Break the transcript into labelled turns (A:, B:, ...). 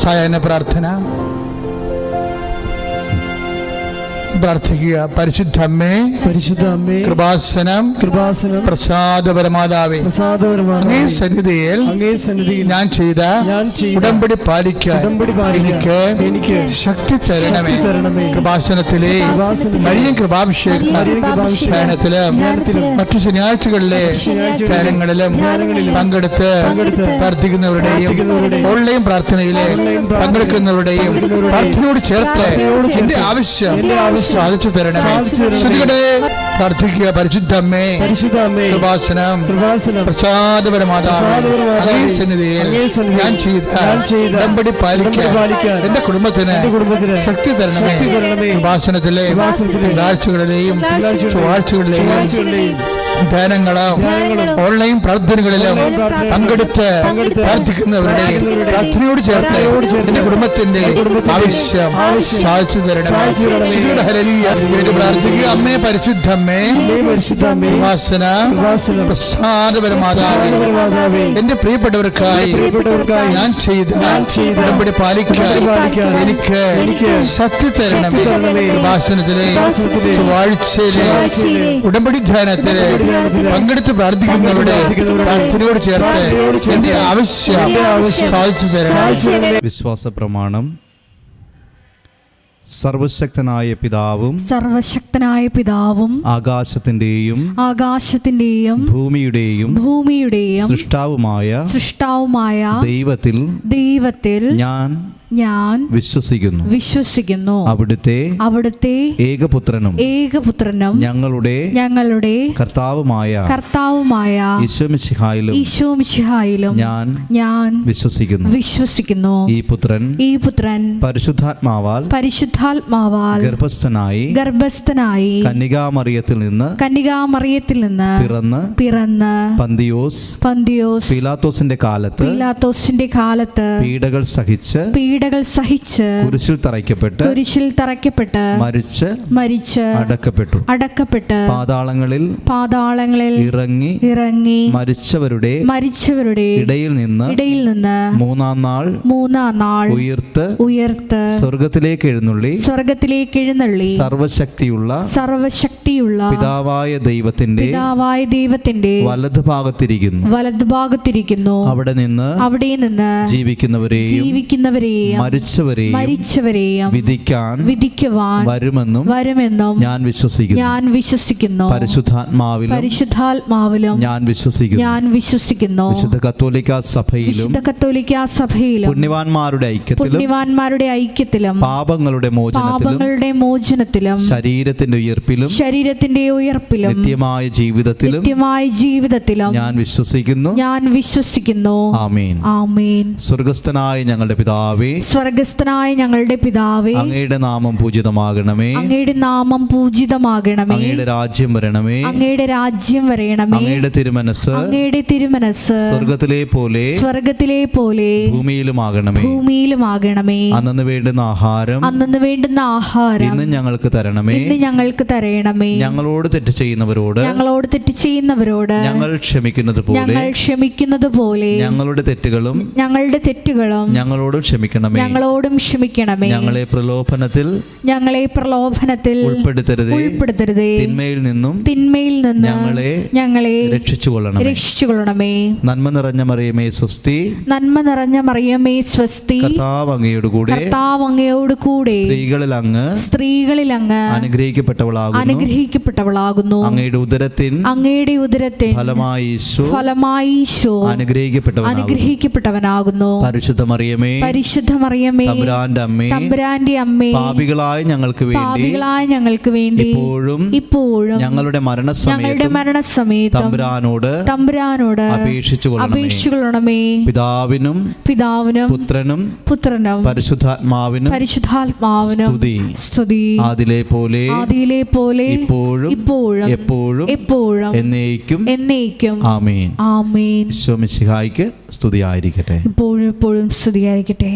A: സായാഹ്ന പ്രാർത്ഥന പ്രാർത്ഥിക്കുക. പരിശുദ്ധ അമ്മേ, കൃപാസനം പ്രസാദപരമാതാവേ, അങ്ങേ സന്നിധിയിൽ ഞാൻ ചെയ്ത ഉടമ്പടി പാലിക്കാൻ എനിക്ക് ശക്തി തരണമേ. കൃപാസനത്തിലെ മരിയൻ കൃപാഭിഷേകത്തിലും മറ്റു ശനിയാഴ്ചകളിലെ ധ്യാനങ്ങളിലും പങ്കെടുത്ത് പ്രാർത്ഥിക്കുന്നവരുടെയും ഓൺലൈൻ പ്രാർത്ഥനയിലെ പങ്കെടുക്കുന്നവരുടെയും പ്രാർത്ഥനയോട് ചേർത്ത് എന്റെ ആവശ്യം സാധിച്ചു തരണമേ. പ്രാർത്ഥിക്കുക. പരിശുദ്ധ അമ്മേ, കൃപാസനം പ്രസാദപരമാതാവേ, സന്നിധിയിൽ ഞാൻ ചെയ്ത ഉടമ്പടി പാലിക്കാൻ എന്റെ കുടുംബത്തിന് ശക്തി തരണമേ. കൃപാസനത്തിലെ ആഴ്ചകളിലെയും ചൊവ്വാഴ്ചകളിലെയും ധ്യാനങ്ങളും ഓൺലൈൻ പ്രാർത്ഥനകളിലും പങ്കെടുത്ത് പ്രാർത്ഥിക്കുന്നവരുടെയും പ്രാർത്ഥനയോട് ചേർത്ത് എന്റെ കുടുംബത്തിന്റെ ആവശ്യം സാധിച്ചു തരണമേ. പ്രാർത്ഥിക്കുക. അമ്മേ, പരിശുദ്ധ അമ്മേ, പ്രസാദപരമാതാവേ, എന്റെ പ്രിയപ്പെട്ടവർക്കായി ഞാൻ ചെയ്ത ഉടമ്പടി പാലിക്കാൻ എനിക്ക് ശക്തി തരണമേ. ഭാഷണത്തിലെ ചൊവ്വാഴ്ചയിലെ ഉടമ്പടി ധ്യാനത്തിലെ പങ്കെടുത്ത് പ്രാർത്ഥിക്കുന്നവരുടെ പ്രാർത്ഥനയോട് ചേർത്ത് എന്റെ ആവശ്യം സാധിച്ചു തരണം.
B: വിശ്വാസ പ്രമാണം. സർവശക്തനായ പിതാവും ആകാശത്തിന്റെയും ഭൂമിയുടെയും സൃഷ്ടാവുമായ ദൈവത്തിൽ ഞാൻ വിശ്വസിക്കുന്നു. അവിടുത്തെ ഏകപുത്രനും ഞങ്ങളുടെ കർത്താവുമായ ഈശോമിശിഹായിലും ഞാൻ വിശ്വസിക്കുന്നു. ഈ പുത്രൻ പരിശുദ്ധാത്മാവാൽ ഗർഭസ്ഥനായി കന്യകാമറിയത്തിൽ നിന്ന് പിറന്ന് പന്തിയോസ് പീലാത്തോസിന്റെ കാലത്ത് പീഡകൾ സഹിച്ച് കുരിശിൽ തറയ്ക്കപ്പെട്ട് മരിച്ച് അടക്കപ്പെട്ടു പാതാളങ്ങളിൽ ഇറങ്ങി മരിച്ചവരുടെ ഇടയിൽ നിന്ന് മൂന്നാം നാൾ ഉയർത്ത് സ്വർഗത്തിലേക്ക് എഴുന്നള്ളി സർവശക്തിയുള്ള പിതാവായ ദൈവത്തിന്റെ വലതുഭാഗത്തിരിക്കുന്നു. അവിടെ നിന്ന് ജീവിക്കുന്നവരെയും മരിച്ചവരെയും വിധിക്കുവാൻ വരുമെന്നും ഞാൻ വിശ്വസിക്കുന്നു. പരിശുദ്ധാത്മാവിലും ഞാൻ വിശ്വസിക്കുന്നു. വിശുദ്ധ കത്തോലിക്കാ സഭയിലും പുണ്യവാന്മാരുടെ ഐക്യത്തിലും പാപങ്ങളുടെ മോചനത്തിലും ശരീരത്തിന്റെ ഉയർപ്പിലും നിത്യമായ ജീവിതത്തിലും ഞാൻ വിശ്വസിക്കുന്നു. ആമേൻ. സ്വർഗ്ഗസ്ഥനായ ഞങ്ങളുടെ പിതാവേ, അങ്ങയുടെ നാമം പൂജിതമാകണമേ. അങ്ങയുടെ രാജ്യം വരണമേ. അങ്ങയുടെ തിരുമനസ് സ്വർഗ്ഗത്തിലെ പോലെ ഭൂമിയിലുമാകണമേ. അന്നു വേണ്ടുന്ന ആഹാരം ഇന്ന് ഞങ്ങൾക്ക് തരണമേ. ഞങ്ങളോട് തെറ്റ് ചെയ്യുന്നവരോട് ഞങ്ങൾ ക്ഷമിക്കുന്നത് പോലെ ഞങ്ങളുടെ തെറ്റുകളും ഞങ്ങളോടും ക്ഷമിക്കണമേ. ഞങ്ങളെ പ്രലോഭനത്തിൽ ഉൾപ്പെടുത്തരുതേ. തിന്മയിൽ നിന്നും ഞങ്ങളെ രക്ഷിച്ചുകൊള്ളണമേ. നന്മ നിറഞ്ഞ മറിയമേ സ്വസ്തി. കർത്താവ് അങ്ങയോട് കൂടെ സ്ത്രീകളിൽ അങ്ങ് അനുഗ്രഹിക്കപ്പെട്ടവളാകുന്നു. അങ്ങയുടെ ഉദരത്തിൻ ഫലമായി ഈശോ അനുഗ്രഹിക്കപ്പെട്ടവനാകുന്നു. പരിശുദ്ധ മറിയമേ, തമ്പുരാന്റെ അമ്മേ, പാപികളായ ഞങ്ങൾക്ക് വേണ്ടി ഇപ്പോഴും ഞങ്ങളുടെ മരണസമയത്തും തമ്പുരാനോട് അപേക്ഷിച്ചുകൊള്ളണമേ. പിതാവിനും പുത്രനും പരിശുദ്ധാത്മാവിനും സ്തുതി. ആദിയിലെ പോലെ ഇപ്പോഴും എപ്പോഴും എന്നേക്കും. ആമേൻ. ഈശോ മിശിഹായ്ക്ക് സ്തുതിയായിരിക്കട്ടെ.
C: ഇപ്പോഴും സ്തുതിയായിരിക്കട്ടെ.